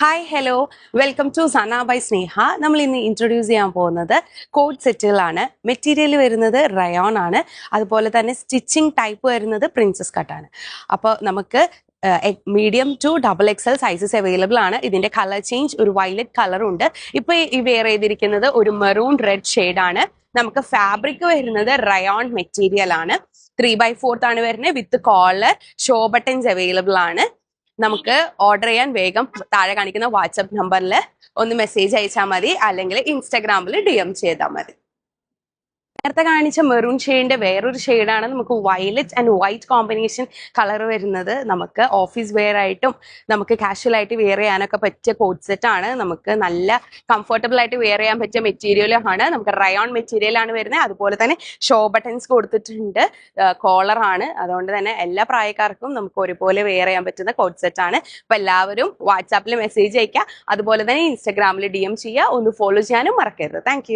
Hi hello welcome to Sana by Sneha. നമ്മൾ ഇന്ന് introduce ചെയ്യാൻ പോകുന്നത് കോഡ് സെറ്റുകളാണ്. മെറ്റീരിയൽ വരുന്നത് റയോൺ ആണ്. അതുപോലെ തന്നെ സ്റ്റിച്ചിങ് ടൈപ്പ് വരുന്നത് പ്രിൻസസ് കട്ടാണ്. അപ്പോൾ നമുക്ക് medium to XXL sizes available ആണ്. ഇതിന്റെ കളർ ചേഞ്ച് ഒരു വയലറ്റ് കളറുണ്ട്. ഇപ്പൊ ഈ വെയർ ചെയ്തിരിക്കുന്നത് ഒരു മെറൂൺ റെഡ് ഷെയ്ഡാണ്. നമുക്ക് ഫാബ്രിക് വരുന്നത് റയോൺ മെറ്റീരിയൽ ആണ്. 3/4 ആണ് വരുന്നത് വിത്ത് കോളർ. ഷോ ബട്ടൺസ് അവൈലബിൾ ആണ്. നമുക്ക് ഓർഡർ ചെയ്യാൻ വേഗം താഴെ കാണിക്കുന്ന വാട്സപ്പ് നമ്പറിൽ ഒന്ന് മെസ്സേജ് അയച്ചാൽ മതി, അല്ലെങ്കിൽ ഇൻസ്റ്റാഗ്രാമിൽ DM ചെയ്താൽ മതി. നേരത്തെ കാണിച്ച മെറൂൺ ഷെയ്ഡിന്റെ വേറൊരു ഷെയ്ഡാണ് നമുക്ക് violet and white combination colour വരുന്നത്. നമുക്ക് ഓഫീസ് വെയർ ആയിട്ടും നമുക്ക് കാഷ്വൽ ആയിട്ട് വെയർ ചെയ്യാനൊക്കെ പറ്റിയ കോഡ് സെറ്റ് ആണ്. നമുക്ക് നല്ല കംഫർട്ടബിൾ ആയിട്ട് വെയർ ചെയ്യാൻ പറ്റിയ മെറ്റീരിയലാണ്. നമുക്ക് റയോൺ മെറ്റീരിയൽ ആണ് വരുന്നത്. അതുപോലെ തന്നെ ഷോ ബട്ടൺസ് കൊടുത്തിട്ടുണ്ട്, കോളർ ആണ്. അതുകൊണ്ട് തന്നെ എല്ലാ പ്രായക്കാർക്കും നമുക്ക് ഒരുപോലെ വെയർ ചെയ്യാൻ പറ്റുന്ന കോഡ് സെറ്റ് ആണ്. അപ്പൊ എല്ലാവരും വാട്സാപ്പിൽ മെസ്സേജ് അയക്കുക, അതുപോലെ തന്നെ ഇൻസ്റ്റാഗ്രാമിൽ DM ചെയ്യുക. ഒന്ന് ഫോളോ ചെയ്യാനും മറക്കരുത്. താങ്ക്